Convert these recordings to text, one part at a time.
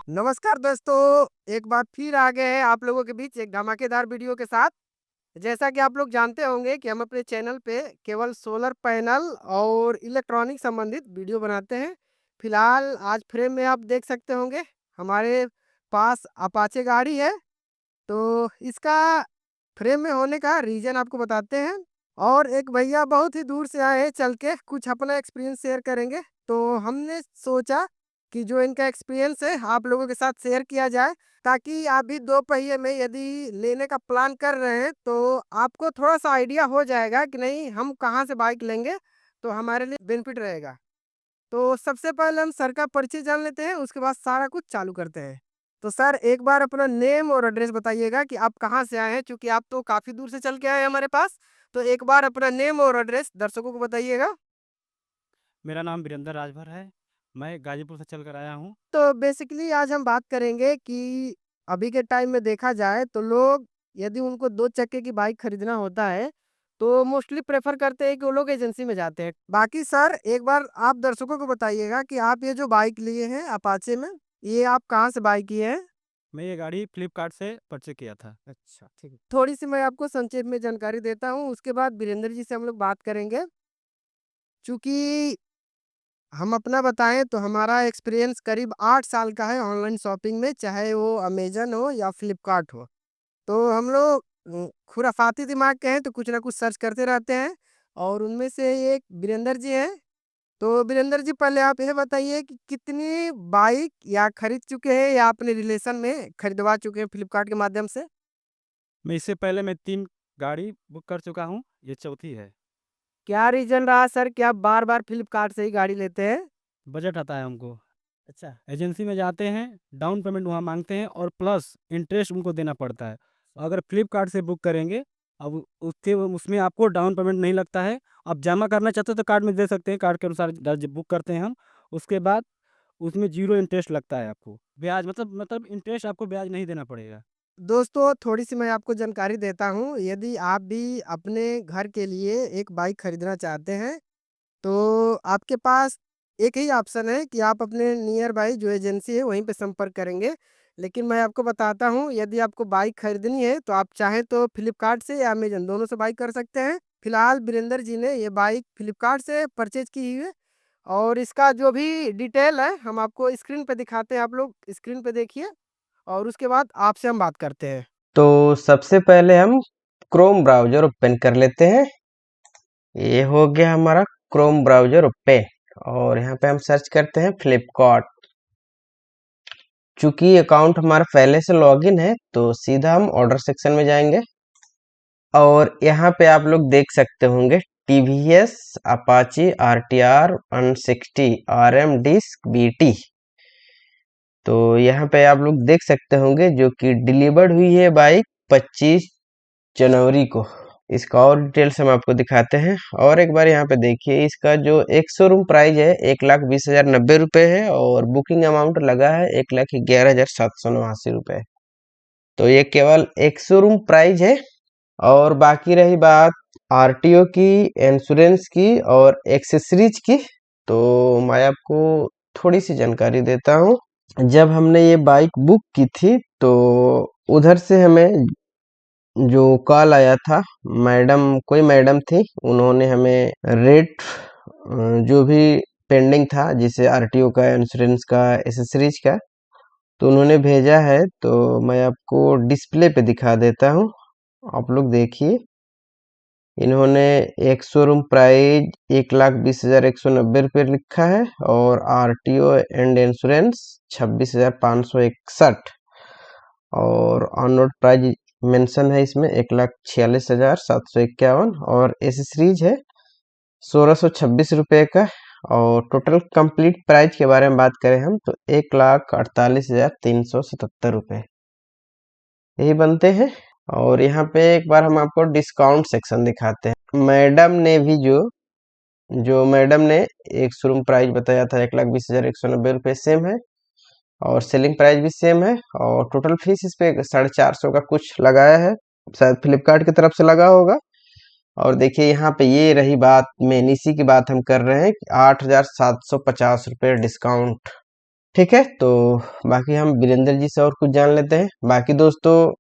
नमस्कार दोस्तों, एक बार फिर आ गए हैं आप लोगों के बीच एक धमाकेदार वीडियो के साथ। जैसा कि आप लोग जानते होंगे कि हम अपने चैनल पे केवल सोलर पैनल और इलेक्ट्रॉनिक संबंधित वीडियो बनाते हैं। फिलहाल आज फ्रेम में आप देख सकते होंगे हमारे पास अपाचे गाड़ी है। तो इसका फ्रेम में होने का रीज़न आपको बताते हैं। और एक भैया बहुत ही दूर से आए हैं चल के, कुछ अपना एक्सपीरियंस शेयर करेंगे। तो हमने सोचा कि जो इनका एक्सपीरियंस है आप लोगों के साथ शेयर किया जाए, ताकि आप भी दो पहिए में यदि लेने का प्लान कर रहे हैं तो आपको थोड़ा सा आइडिया हो जाएगा कि नहीं हम कहाँ से बाइक लेंगे तो हमारे लिए बेनिफिट रहेगा। तो सबसे पहले हम सर का परिचय जान लेते हैं, उसके बाद सारा कुछ चालू करते हैं। तो सर एक बार अपना नेम और एड्रेस बताइएगा कि आप कहाँ से आए हैं, चूँकि आप तो काफ़ी दूर से चल के आए हैं हमारे पास। तो एक बार अपना नेम और एड्रेस दर्शकों को बताइएगा। मेरा नाम वीरेंद्र राजभर है। मैं गाजीपुर से चल कर आया हूँ। तो बेसिकली आज हम बात करेंगे कि अभी के टाइम में देखा जाए तो लोग यदि उनको 2 चक्के की बाइक खरीदना होता है, तो मोस्टली प्रेफ़र करते हैं कि वो लोग एजेंसी में जाते हैं। बाकी सर एक बार आप दर्शकों को बताइएगा कि आप ये जो बाइक लिए हैं अपाचे में, ये आप कहाँ से बाय किए हैं? मैं ये गाड़ी फ्लिपकार्ट से परचेज किया था। अच्छा, ठीक है। थोड़ी-सी मैं आपको संक्षेप में जानकारी देता हूँ, उसके बाद वीरेंद्र जी से हम लोग बात करेंगे। चूँकि हम अपना बताएँ तो हमारा एक्सपीरियंस करीब 8 साल का है ऑनलाइन शॉपिंग में, चाहे वो अमेज़न हो या फ्लिपकार्ट हो। तो हम लोग खुराफाती दिमाग के हैं तो कुछ ना कुछ सर्च करते रहते हैं, और उनमें से एक वीरेंद्र जी हैं। तो वीरेंद्र जी पहले आप ये बताइए कि कितनी बाइक या खरीद चुके हैं या अपने रिलेशन में खरीदवा चुके हैं फ्लिपकार्ट के माध्यम से? इससे पहले मैं 3 गाड़ी बुक कर चुका हूँ, ये चौथी है। क्या रीज़न रहा सर कि आप बार-बार फ्लिपकार्ट से ही गाड़ी लेते हैं? बजट आता है हमको। अच्छा। एजेंसी में जाते हैं, डाउन पेमेंट वहाँ माँगते हैं और प्लस इंटरेस्ट उनको देना पड़ता है। अगर फ्लिपकार्ट से बुक करेंगे, अब उसके उसमें आपको डाउन पेमेंट नहीं लगता है। आप जमा करना चाहते हो तो कार्ड में दे सकते हैं, कार्ड के अनुसार बुक करते हैं हम। उसके बाद उसमें ज़ीरो इंटरेस्ट लगता है आपको। ब्याज मतलब इंटरेस्ट आपको ब्याज नहीं देना पड़ेगा। दोस्तों थोड़ी-सी मैं आपको जानकारी देता हूँ, यदि आप भी अपने घर के लिए एक बाइक खरीदना चाहते हैं, तो आपके पास एक ही ऑप्शन है कि आप अपने नियर बाय जो एजेंसी है वहीं पे संपर्क करेंगे। लेकिन मैं आपको बताता हूँ, यदि आपको बाइक खरीदनी है तो आप चाहें तो फ्लिपकार्ट से या अमेज़न दोनों से बाइक कर सकते हैं। फिलहाल वीरेंद्र जी ने ये बाइक फ्लिपकार्ट से परचेज़ की हुई है, और इसका जो भी डिटेल है हम आपको स्क्रीन पे दिखाते हैं, आप लोग स्क्रीन पे देखिए और उसके बाद आपसे हम बात करते हैं। तो सबसे पहले हम क्रोम ब्राउज़र ओपन कर लेते हैं। ये हो गया हमारा क्रोम ब्राउज़र ओपन, और यहाँ पे हम सर्च करते हैं फ्लिपकार्ट। चूंकि अकाउंट हमारा पहले से लॉगिन है तो सीधा हम ऑर्डर सेक्शन में जाएंगे, और यहाँ पे आप लोग देख सकते होंगे TVS Apache RTR 160 RM disc BT. तो यहाँ पे आप लोग देख सकते होंगे जो कि डिलीवर्ड हुई है बाइक 25 जनवरी को। इसका और डिटेल्स हम आपको दिखाते हैं। और एक बार यहाँ पे देखिए, इसका जो एक शोरूम प्राइस है 1,20,090 है, और बुकिंग अमाउंट लगा है 1,11,789 रुपये। तो ये केवल एक शोरूम प्राइस है। और बाकी रही बात आरटीओ की, इंश्योरेंस की और एक्सेसरीज की, तो मैं आपको थोड़ी सी जानकारी देता हूँ। जब हमने ये बाइक बुक की थी तो उधर से हमें जो कॉल आया था, कोई मैडम थी, उन्होंने हमें रेट जो भी पेंडिंग था, जैसे आरटीओ का, इंश्योरेंस का, एसेसरीज का, तो उन्होंने भेजा है। तो मैं आपको डिस्प्ले पे दिखा देता हूँ, आप लोग देखिए। इन्होंने एक शोरूम प्राइस 1,20,190 लिखा है, और आरटीओ एंड इंश्योरेंस 26,561, और ऑन रोड प्राइस मेंशन है इसमें 1,46,751, और एसेसरीज है 1,626 रुपये का। और टोटल कंप्लीट प्राइस के बारे में बात करें हम तो 1,48,377 रुपये यही बनते हैं। और यहाँ पे एक बार हम आपको डिस्काउंट सेक्शन दिखाते हैं। मैडम ने भी जो मैडम ने एक शोरूम प्राइस बताया था 1,20,190 रुपये सेम है, और सेलिंग प्राइस भी सेम है, और टोटल फीस इस पे 450 का कुछ लगाया है, शायद फ्लिपकार्ट की तरफ से लगा होगा। और देखिए यहाँ पे ये रही बात, मेन इसी की बात हम कर रहे हैं कि 8,750 रुपये डिस्काउंट। ठीक है, तो बाकी हम वीरेंद्र जी से और कुछ जान लेते हैं। बाकी दोस्तों,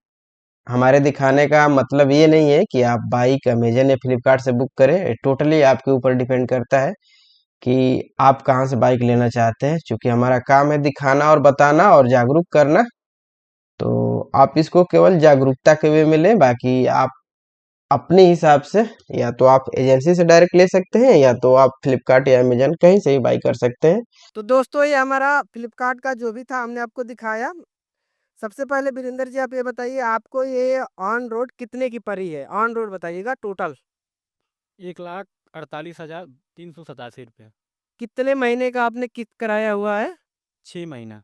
हमारे दिखाने का मतलब ये नहीं है कि आप बाइक अमेजन या फ्लिपकार्ट से बुक करें। टोटली आपके ऊपर डिपेंड करता है कि आप कहाँ से बाइक लेना चाहते हैं। चूंकि हमारा काम है दिखाना और बताना और जागरूक करना, तो आप इसको केवल जागरूकता के वे में लें। बाकी आप अपने हिसाब से या तो आप एजेंसी से डायरेक्ट ले सकते हैं, या तो आप फ्लिपकार्ट या अमेजन कहीं से भी बाई कर सकते हैं। तो दोस्तों ये हमारा फ्लिपकार्ट का जो भी था हमने आपको दिखाया। सबसे पहले वीरेंद्र जी आप ये बताइए आपको ये ऑन रोड कितने की पड़ी है? ऑन रोड बताइएगा टोटल। 1,48,387 रुपये। कितने महीने का आपने किस्त कराया हुआ है? 6 महीना।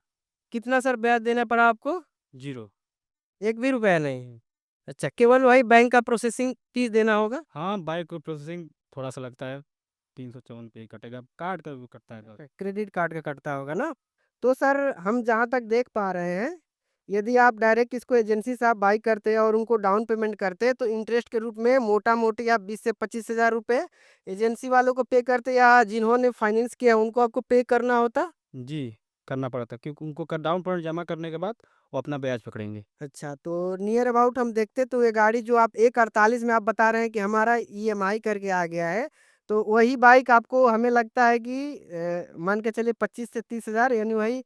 कितना सर ब्याज देना पड़ा आपको? 0। एक भी रुपया नहीं। अच्छा, केवल वही बैंक का प्रोसेसिंग फीस देना होगा। हाँ, बाइक को प्रोसेसिंग थोड़ा सा लगता है, 354 कटेगा, कार्ड का भी कटता है। क्रेडिट कार्ड का कटता होगा ना। तो सर हम जहाँ तक देख पा रहे हैं, यदि आप डायरेक्ट इसको एजेंसी से आप बाई करते हैं और उनको डाउन पेमेंट करते हैं तो इंटरेस्ट के रूप में मोटा मोटी आप 20 से 25 हज़ार रुपये एजेंसी वालों को पे करते, या जिन्होंने फाइनेंस किया उनको आपको पे करना होता। जी, करना पड़ता, क्योंकि उनको कर डाउन पेमेंट जमा करने के बाद वो अपना ब्याज पकड़ेंगे। अच्छा, तो नियर अबाउट हम देखते तो ये गाड़ी जो आप 1,48 में आप बता रहे हैं कि हमारा ईएमआई करके आ गया है, तो वही बाइक आपको हमें लगता है कि मान के चलिए 25 से 30 हज़ार, यानी वही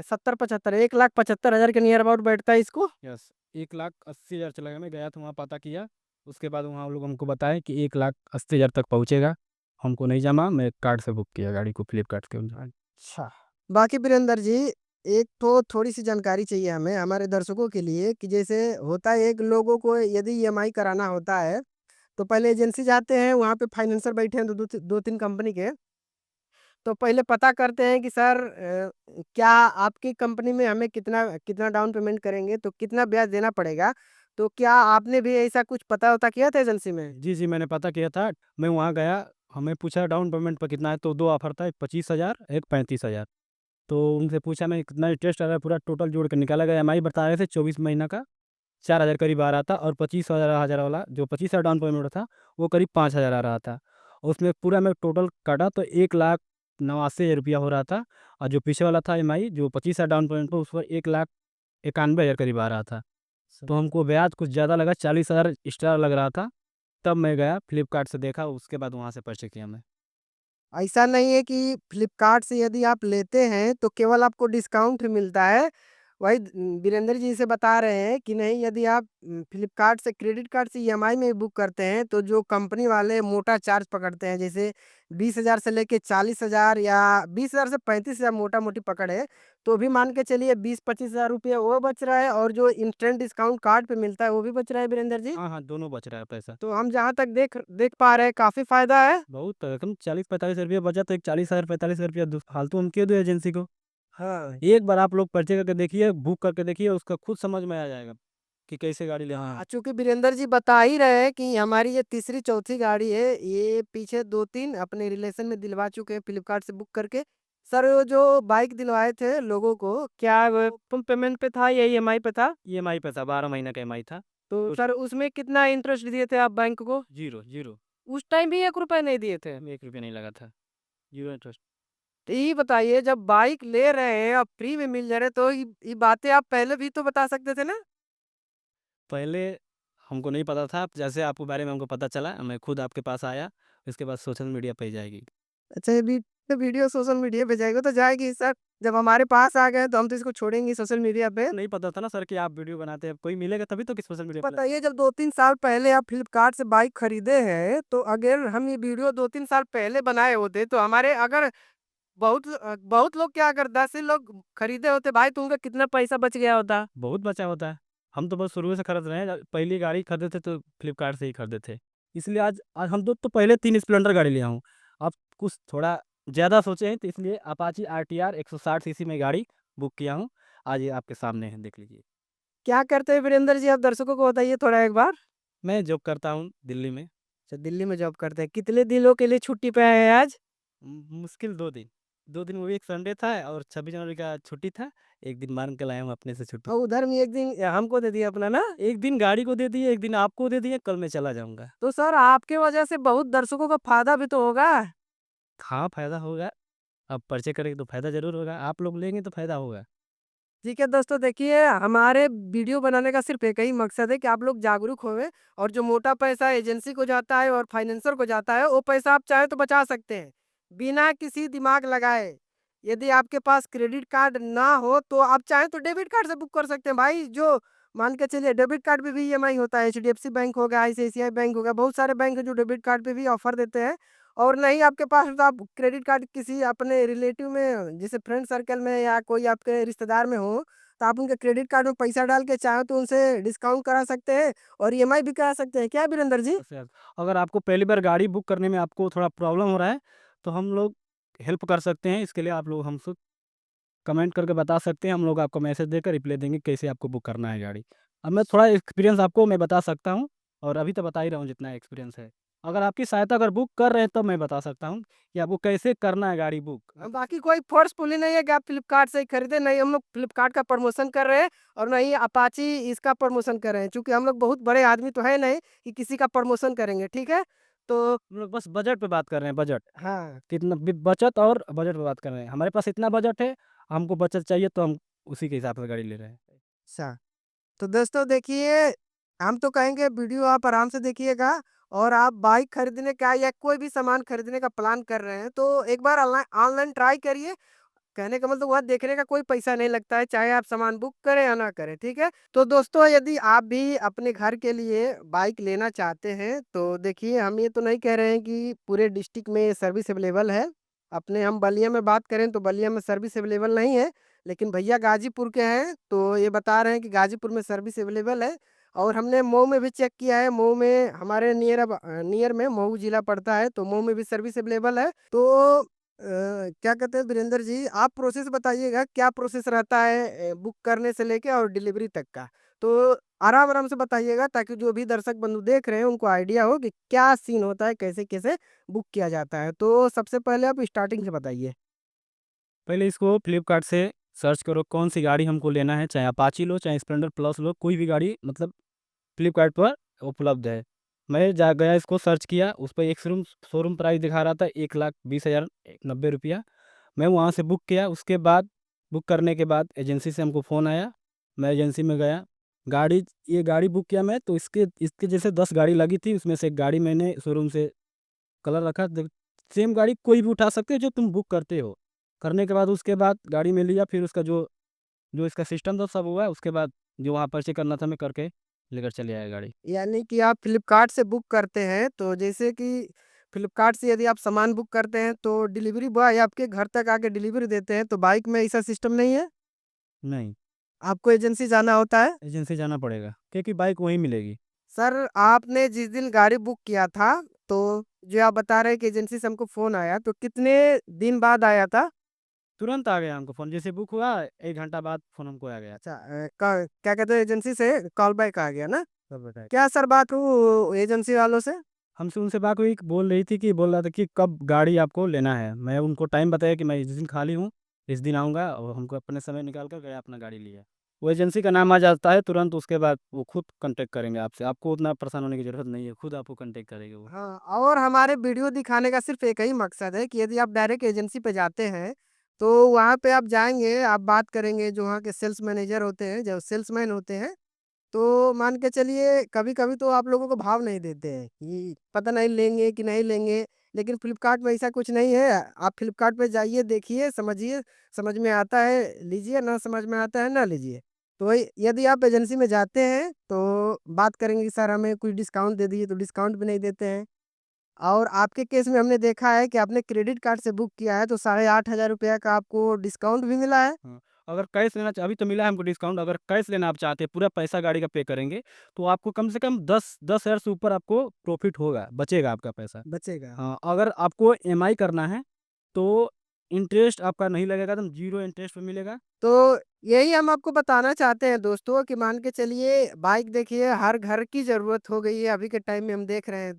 70-75 1,75,000 के नियर अबाउट बैठता है इसको। यस, 1,80,000 चला गया। मैं गया था, वहाँ पता किया, उसके बाद वहाँ लोग हमको बताए कि 1,80,000 तक पहुँचेगा। हमको नहीं जमा, मैं कार्ड से बुक किया गाड़ी को, फ्लिपकार्ट के अनुसार। अच्छा, बाकी वीरेंद्र जी एक तो थोड़ी सी जानकारी चाहिए हमें हमारे दर्शकों के लिए कि जैसे होता है एक लोगों को यदि ईएमआई कराना होता है तो पहले एजेंसी जाते हैं, वहाँ पे फाइनेंसर बैठे हैं दो तीन कंपनी के। तो पहले पता करते हैं कि सर क्या आपकी कंपनी में हमें कितना कितना डाउन पेमेंट करेंगे तो कितना ब्याज देना पड़ेगा। तो क्या आपने भी ऐसा कुछ पता होता किया था एजेंसी में? जी, जी, मैंने पता किया था। मैं वहाँ गया, हमें पूछा डाउन पेमेंट पर कितना है, तो 2 ऑफ़र था, एक 25,000, एक 35,000। तो उनसे पूछा मैं कितना इंटरेस्ट आ रहा है, पूरा टोटल जोड़ के निकाला गया। ईएमआई बता रहे थे 24 महीना का 4,000 करीब आ रहा था, और 25,000 वाला जो 25,000 डाउन पेमेंट था, वो करीब 5,000 आ रहा था। उसमें पूरा मैं टोटल काटा तो 1,89,000 रुपया हो रहा था, और जो पीछे वाला था ईएमआई जो 25,000 डाउन पेमेंट पर, उस पर 1,91,000 करीब आ रहा था। तो हमको ब्याज कुछ ज़्यादा लगा, 40,000 एक्स्ट्रा लग रहा था। तब मैं गया फ्लिपकार्ट से देखा, उसके बाद वहाँ से परचेज़ किया मैं। ऐसा नहीं है कि फ्लिपकार्ट से यदि आप लेते हैं तो केवल आपको डिस्काउंट मिलता है। वही वीरेंद्र जी से बता रहे हैं कि नहीं, यदि आप फ्लिपकार्ट से क्रेडिट कार्ड से ईएमआई में बुक करते हैं तो जो कंपनी वाले मोटा चार्ज पकड़ते हैं, जैसे 20,000 से लेके 40,000 या 20,000 से 35,000 मोटा मोटी पकड़ है, तो भी मान के चलिए 20-25 हज़ार रुपये वो बच रहा है और जो इंस्टेंट डिस्काउंट कार्ड पे मिलता है वो भी बच रहा है वीरेंद्र जी। हाँ, हाँ, दोनों बच रहा है पैसा। तो हम जहाँ तक देख देख पा रहे हैं काफ़ी फायदा है। बहुत कम 40-45 रुपया बचा, तो एक 40,000 45 रुपया फालतू हम क्यों दें एजेंसी को। हाँ। एक बार आप लोग पर्चे करके देखिए, बुक करके देखिए, उसका खुद समझ में आ जाएगा कि कैसे गाड़ी ले। हाँ, चूँकि वीरेंद्र जी बता ही रहे हैं कि हमारी ये तीसरी चौथी गाड़ी है, ये पीछे 2-3 अपने रिलेशन में दिलवा चुके हैं फ्लिपकार्ट से बुक करके। सर वो जो बाइक दिलवाए थे लोगों को, क्या वो फुल पेमेंट पे था या ईएमआई पे था? ईएमआई पे था, 12 महीने का ईएमआई था। तो उस सर उसमें कितना इंटरेस्ट दिए थे आप बैंक को? 0, 0, उस टाइम भी 1 रुपए नहीं दिए थे? 1 रुपया नहीं लगा था, 0 इंटरेस्ट। तो ये बताइए जब बाइक ले रहे हैं और फ्री में मिल जा रहे तो ये बातें आप पहले भी तो बता सकते थे ना? पहले हमको नहीं पता था, जैसे आपके बारे में हमको पता चला, मैं खुद आपके पास आया, उसके बाद सोशल मीडिया पे ही जाएगी। अच्छा, ये वीडियो सोशल मीडिया पे जाएगी तो जाएगी सर। जब हमारे पास आ गए तो हम तो इसको छोड़ेंगे सोशल मीडिया पे। नहीं पता था ना सर कि आप वीडियो बनाते हैं, कोई मिलेगा तभी तो कि सोशल मीडिया पे। बताइए जब 2-3 साल पहले आप फ्लिपकार्ट से बाइक खरीदे हैं, तो अगर हम ये वीडियो 2-3 साल पहले बनाए होते तो हमारे अगर बहुत लोग क्या अगर 10 ही लोग खरीदे होते भाई तो उनका कितना पैसा बच गया होता। बहुत बचा होता है। हम तो बस शुरू से खरीद रहे हैं, पहली गाड़ी खरीदे थे तो फ्लिपकार्ट से ही खरीदे थे। इसलिए आज आज हम 2 तो पहले 3 स्प्लेंडर गाड़ी लिया हूँ। अब कुछ थोड़ा ज़्यादा सोचे हैं, तो इसलिए अपाची आरटीआर 160 सीसी में गाड़ी बुक किया हूँ। आज ये आपके सामने है, देख लीजिए। क्या करते हैं वीरेंद्र जी, आप दर्शकों को बताइए थोड़ा एक बार? मैं जॉब करता हूँ दिल्ली में। अच्छा, दिल्ली में जॉब करते हैं। कितने दिनों के लिए छुट्टी पे आए हैं आज? मुश्किल 2 दिन। 2 दिन, वो भी एक संडे था और 26 जनवरी का छुट्टी था। 1 दिन मांग के लाया हूँ अपने से छुट्टी। और उधर में एक दिन हमको दे दिया अपना ना। 1 दिन गाड़ी को दे दिए, 1 दिन आपको दे दिए, कल मैं चला जाऊँगा। तो सर आपके वजह से बहुत दर्शकों का फायदा भी तो होगा। हाँ, फ़ायदा होगा। अब पर्चे करेंगे तो फ़ायदा ज़रूर होगा, आप लोग लेंगे तो फ़ायदा होगा। ठीक है दोस्तों, देखिए हमारे वीडियो बनाने का सिर्फ एक ही मकसद है कि आप लोग जागरूक होवे और जो मोटा पैसा एजेंसी को जाता है और फाइनेंसर को जाता है वो पैसा आप चाहे तो बचा सकते हैं बिना किसी दिमाग लगाए। यदि आपके पास क्रेडिट कार्ड ना हो तो आप चाहें तो डेबिट कार्ड से बुक कर सकते हैं भाई। जो मान के चलिए डेबिट कार्ड पे भी ईएमआई होता है, एचडीएफसी बैंक हो गया, आईसीआईसीआई बैंक हो गया, बहुत सारे बैंक है जो डेबिट कार्ड पे भी ऑफर देते हैं। और नहीं आपके पास है तो आप क्रेडिट कार्ड किसी अपने रिलेटिव में जैसे फ्रेंड सर्कल में या कोई आपके रिश्तेदार में हो तो आप उनके क्रेडिट कार्ड में पैसा डाल के चाहो तो उनसे डिस्काउंट करा सकते हैं और ईएमआई भी करा सकते हैं। क्या वीरेंद्र जी? बस यार, अगर आपको पहली बार गाड़ी बुक करने में आपको थोड़ा प्रॉब्लम हो रहा है, तो हम लोग हेल्प कर सकते हैं। इसके लिए आप लोग हमसे कमेंट करके बता सकते हैं, हम लोग आपको मैसेज देकर रिप्लाई देंगे कैसे आपको बुक करना है गाड़ी। अब मैं थोड़ा एक्सपीरियंस आपको मैं बता सकता हूँ और अभी तो बता ही रहा हूँ जितना एक्सपीरियंस है। अगर आपकी सहायता अगर बुक कर रहे हैं तब मैं बता सकता हूँ कि आपको कैसे करना है गाड़ी बुक। बाकी कोई फोर्सफुली नहीं है कि आप फ्लिपकार्ट से ही खरीदें, नहीं हम लोग फ्लिपकार्ट का प्रमोशन कर रहे हैं और नहीं अपाची इसका प्रमोशन कर रहे हैं। चूँकि हम लोग बहुत बड़े आदमी तो है नहीं कि किसी का प्रमोशन करेंगे, ठीक है? तो हम लोग बस बजट पे बात कर रहे हैं, बजट। हाँ। कितना बचत और बजट पे बात कर रहे हैं। हमारे पास इतना बजट है, हमको बचत चाहिए तो हम उसी के हिसाब से गाड़ी ले रहे हैं। अच्छा। तो दोस्तों देखिए, हम तो कहेंगे वीडियो आप आराम से देखिएगा और आप बाइक खरीदने का या कोई भी सामान खरीदने का प्लान कर रहे हैं, तो एक बार ऑनलाइन ऑनलाइन ट्राई करिए। कहने का मतलब वहाँ देखने का कोई पैसा नहीं लगता है, चाहे आप सामान बुक करें या ना करें, ठीक है? तो दोस्तों यदि आप भी अपने घर के लिए बाइक लेना चाहते हैं, तो देखिए हम ये तो नहीं कह रहे हैं कि पूरे डिस्ट्रिक्ट में सर्विस अवेलेबल है। अपने हम बलिया में बात करें तो बलिया में सर्विस अवेलेबल नहीं है, लेकिन भैया गाज़ीपुर के हैं, तो ये बता रहे हैं कि गाज़ीपुर में सर्विस अवेलेबल है। और हमने मऊ में भी चेक किया है, मऊ में हमारे नियर में मऊ जिला पड़ता है, तो मऊ में भी सर्विस अवेलेबल है। तो क्या कहते हैं वीरेंद्र जी, आप प्रोसेस बताइएगा क्या प्रोसेस रहता है बुक करने से लेके और डिलीवरी तक का? तो आराम-आराम से बताइएगा ताकि जो भी दर्शक बंधु देख रहे हैं उनको आइडिया हो कि क्या सीन होता है, कैसे-कैसे बुक किया जाता है। तो सबसे पहले आप स्टार्टिंग से बताइए। पहले इसको फ्लिपकार्ट से सर्च करो कौन-सी गाड़ी हमको लेना है, चाहे अपाची लो, चाहे स्प्लेंडर प्लस लो, कोई भी गाड़ी मतलब फ्लिपकार्ट पर उपलब्ध है। मैं जा गया इसको सर्च किया, उस पे एक शोरूम प्राइस दिखा रहा था 1,20,090 रुपया। मैं वहाँ से बुक किया, उसके बाद बुक करने के बाद एजेंसी से हमको फ़ोन आया, मैं एजेंसी में गया, ये गाड़ी बुक किया मैं तो इसके इसके जैसे 10 गाड़ी लगी थी, उसमें से एक गाड़ी मैंने शोरूम से कलर रखा सेम गाड़ी कोई भी उठा सकते हो जो तुम बुक करते हो। करने के बाद उसके बाद गाड़ी में लिया, फिर उसका जो जो इसका सिस्टम था सब हुआ, उसके बाद जो वहाँ पर्चे करना था मैं करके लेकर चले आया गाड़ी। यानी कि आप फ्लिपकार्ट से बुक करते हैं, तो जैसे कि फ्लिपकार्ट से यदि आप सामान बुक करते हैं तो डिलीवरी बॉय आपके घर तक आके डिलीवरी देते हैं, तो बाइक में ऐसा सिस्टम नहीं है? नहीं, आपको एजेंसी जाना होता है? एजेंसी जाना पड़ेगा क्योंकि बाइक वहीं मिलेगी। सर, आपने जिस दिन गाड़ी बुक किया था, तो जो आप बता रहे हैं कि एजेंसी से हमको फ़ोन आया, तो कितने दिन बाद आया था? तुरंत आ गया हमको फ़ोन, जैसे बुक हुआ 1 घंटा बाद फ़ोन हमको आ गया। अच्छा क क्या कहते हैं एजेंसी से कॉल बैक आ गया ना? सब बताए। क्या सर बात हो एजेंसी वालों से? हमसे उनसे बात हुई, बोल रही थी कि बोल रहा था कि कब गाड़ी आपको लेना है। मैं उनको टाइम बताया कि मैं इस दिन खाली हूँ, इस दिन आऊँगा और हमको अपने समय निकाल कर गया अपना गाड़ी लिया। वो एजेंसी का नाम आ जाता है तुरंत, उसके बाद वो खुद कॉन्टैक्ट करेंगे आपसे। आपको उतना परेशान होने की ज़रूरत नहीं है, खुद आपको कॉन्टैक्ट करेंगे वो। हाँ, और हमारे वीडियो दिखाने का सिर्फ़ एक ही मकसद है कि यदि आप डायरेक्ट एजेंसी पे जाते हैं, तो वहाँ पे आप जाएँगे, आप बात करेंगे जो वहाँ के सेल्स मैनेजर होते हैं, जो सेल्समैन होते हैं, तो मान के चलिए कभी-कभी तो आप लोगों को भाव नहीं देते हैं कि पता नहीं लेंगे कि नहीं लेंगे। लेकिन फ्लिपकार्ट में ऐसा कुछ नहीं है। आप फ्लिपकार्ट पे जाइए, देखिए, समझिए, समझ में आता है लीजिए, ना समझ में आता है ना लीजिए। तो वही यदि आप एजेंसी में जाते हैं तो बात करेंगे कि सर हमें कुछ डिस्काउंट दे दीजिए, तो डिस्काउंट भी नहीं देते हैं। और आपके केस में हमने देखा है कि आपने क्रेडिट कार्ड से बुक किया है तो ₹8,500 का आपको डिस्काउंट भी मिला है। हाँ, अगर कैश लेना अभी तो मिला है हमको डिस्काउंट, अगर कैश लेना आप चाहते हैं, पूरा पैसा गाड़ी का पे करेंगे, तो आपको कम से कम 10,000 से ऊपर आपको प्रॉफ़िट होगा, बचेगा आपका पैसा। बचेगा। हाँ, अगर आपको ईएमआई करना है, तो इंटरेस्ट आपका नहीं लगेगा, एकदम ज़ीरो इंटरेस्ट पे मिलेगा। तो यही हम आपको बताना चाहते हैं दोस्तों कि मान के चलिए बाइक देखिए हर घर की ज़रूरत हो गई है अभी के टाइम में हम देख रहे हैं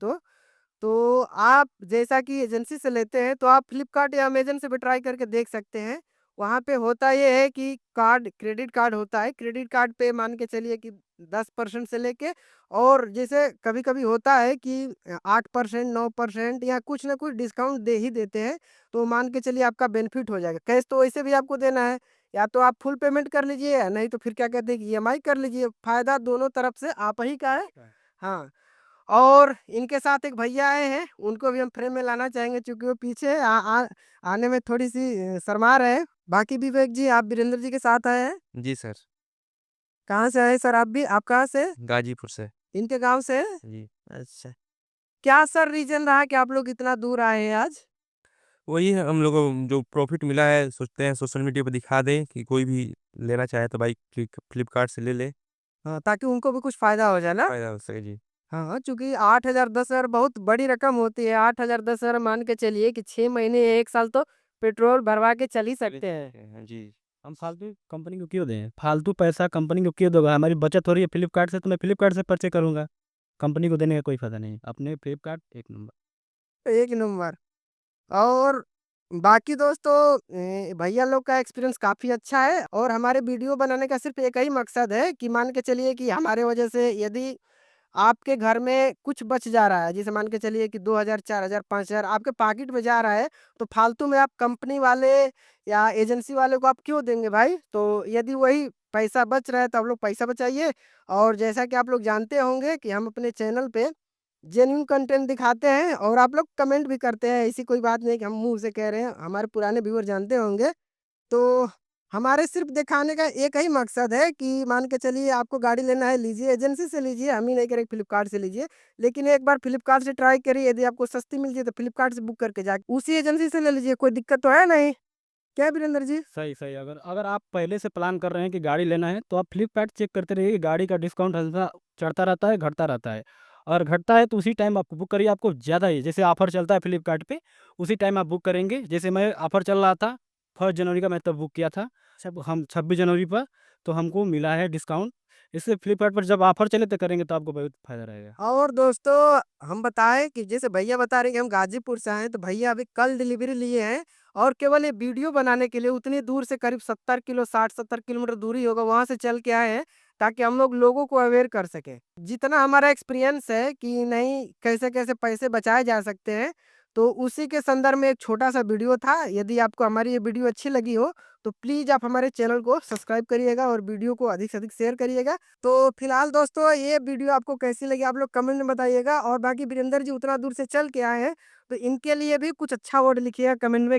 तो आप जैसा कि एजेंसी से लेते हैं तो आप फ्लिपकार्ट या अमेज़न से भी ट्राई करके देख सकते हैं। वहाँ पे होता ये है कि कार्ड क्रेडिट कार्ड होता है, क्रेडिट कार्ड पे मान के चलिए कि 10% से लेके और जैसे कभी-कभी होता है कि 8% 9% या कुछ ना कुछ डिस्काउंट दे ही देते हैं, तो मान के चलिए आपका बेनिफिट हो जाएगा। कैश तो वैसे भी आपको देना है, या तो आप फुल पेमेंट कर लीजिए या नहीं तो फिर क्या कहते हैं कि ईएमआई कर लीजिए, फ़ायदा दोनों तरफ से आप ही का है। हाँ, और इनके साथ एक भैया आए हैं, उनको भी हम फ्रेम में लाना चाहेंगे चूँकि वो पीछे आने में थोड़ी-सी शर्मा रहे हैं। बाकी विवेक जी, आप वीरेंद्र जी के साथ आए हैं? जी सर, कहाँ से आए सर आप भी? आप कहाँ से? गाजीपुर से। इनके गाँव से? जी। अच्छा। क्या सर रीज़न रहा कि आप लोग इतना दूर आए हैं आज? वही है हम लोगों को जो प्रॉफ़िट मिला है सोचते हैं सोशल मीडिया पे दिखा दें कि कोई भी लेना चाहे तो भाई फ्लिपकार्ट से ले ले, हाँ, ताकि उनको भी कुछ फ़ायदा हो जाए ना? फ़ायदा हो सके। जी। हाँ, चूँकि 8,000 10,000 बहुत बड़ी रकम होती है। 8,000 10,000 मान के चलिए कि 6 महीने 1 साल तो पेट्रोल भरवा के चल ही सकते हैं। जी। हम फालतू कंपनी को क्यों दें? फालतू पैसा कंपनी को क्यों दोगे? हमारी बचत हो रही है फ्लिपकार्ट से, तो मैं फ्लिपकार्ट से परचेज़ करूँगा। कंपनी को देने का कोई फ़ायदा नहीं। अपने फ्लिपकार्ट एक नंबर। एक नंबर। और बाकी दोस्तों भैया लोग का एक्सपीरियंस काफ़ी अच्छा है और हमारे वीडियो बनाने का सिर्फ़ एक ही मकसद है कि मान के चलिए कि हमारे वजह से यदि आपके घर में कुछ बच जा रहा है, जैसे मान के चलिए कि 2,000 4,000 5,000 आपके पॉकेट में जा रहा है, तो फालतू में आप कंपनी वाले या एजेंसी वाले को आप क्यों देंगे भाई? तो यदि वही पैसा बच रहा है, तो आप लोग पैसा बचाइए और जैसा कि आप लोग जानते होंगे कि हम अपने चैनल पे जेन्युइन कंटेंट दिखाते हैं और आप लोग कमेंट भी करते हैं, ऐसी कोई बात नहीं कि हम मुँह से कह रहे हैं, हमारे पुराने व्यूअर जानते होंगे। तो हमारे सिर्फ़ दिखाने का एक ही मकसद है कि मान के चलिए आपको गाड़ी लेना है लीजिए, एजेंसी से लीजिए, हम ही नहीं कह रहे फ्लिपकार्ट से लीजिए। लेकिन एक बार फ्लिपकार्ट से ट्राई करिए, यदि आपको सस्ती मिल जाए तो फ्लिपकार्ट से बुक करके जाके उसी एजेंसी से ले लीजिए, कोई दिक्कत तो है नहीं। क्या वीरेंद्र जी? सही, सही। अगर अगर आप पहले से प्लान कर रहे हैं कि गाड़ी लेना है, तो आप फ्लिपकार्ट चेक करते रहिए कि गाड़ी का डिस्काउंट हमेशा चढ़ता रहता है, घटता रहता है। और घटता है तो उसी टाइम आप बुक करिए, आपको ज़्यादा ही जैसे ऑफ़र चलता है फ्लिपकार्ट पे, उसी टाइम आप बुक करेंगे। जैसे मैं ऑफ़र चल रहा था, 1 जनवरी का मैं तब बुक किया था। हम 26 जनवरी पर, तो हमको मिला है डिस्काउंट। इससे फ्लिपकार्ट पर जब ऑफ़र चले तो करेंगे तो आपको बहुत फ़ायदा रहेगा। और दोस्तों हम बताएँ कि जैसे भैया बता रहे हैं कि हम गाज़ीपुर से आए हैं, तो भैया अभी कल डिलीवरी लिए हैं और केवल ये वीडियो बनाने के लिए उतनी दूर से करीब 70 किलो 60-70 किलोमीटर दूरी होगा, वहाँ से चल के आए हैं, ताकि हम लोग लोगों को अवेयर कर सकें। जितना हमारा एक्सपीरियंस है कि नहीं कैसे-कैसे पैसे बचाए जा सकते हैं, तो उसी के संदर्भ में एक छोटा-सा वीडियो था। यदि आपको हमारी ये वीडियो अच्छी लगी हो, तो प्लीज़ आप हमारे चैनल को सब्सक्राइब करिएगा और वीडियो को अधिक से अधिक शेयर करिएगा। तो फिलहाल दोस्तों ये वीडियो आपको कैसी लगी आप लोग कमेंट में बताइएगा और बाकी वीरेंद्र जी उतना दूर से चल के आए हैं, तो इनके लिए भी कुछ अच्छा वर्ड लिखिएगा कमेंट में।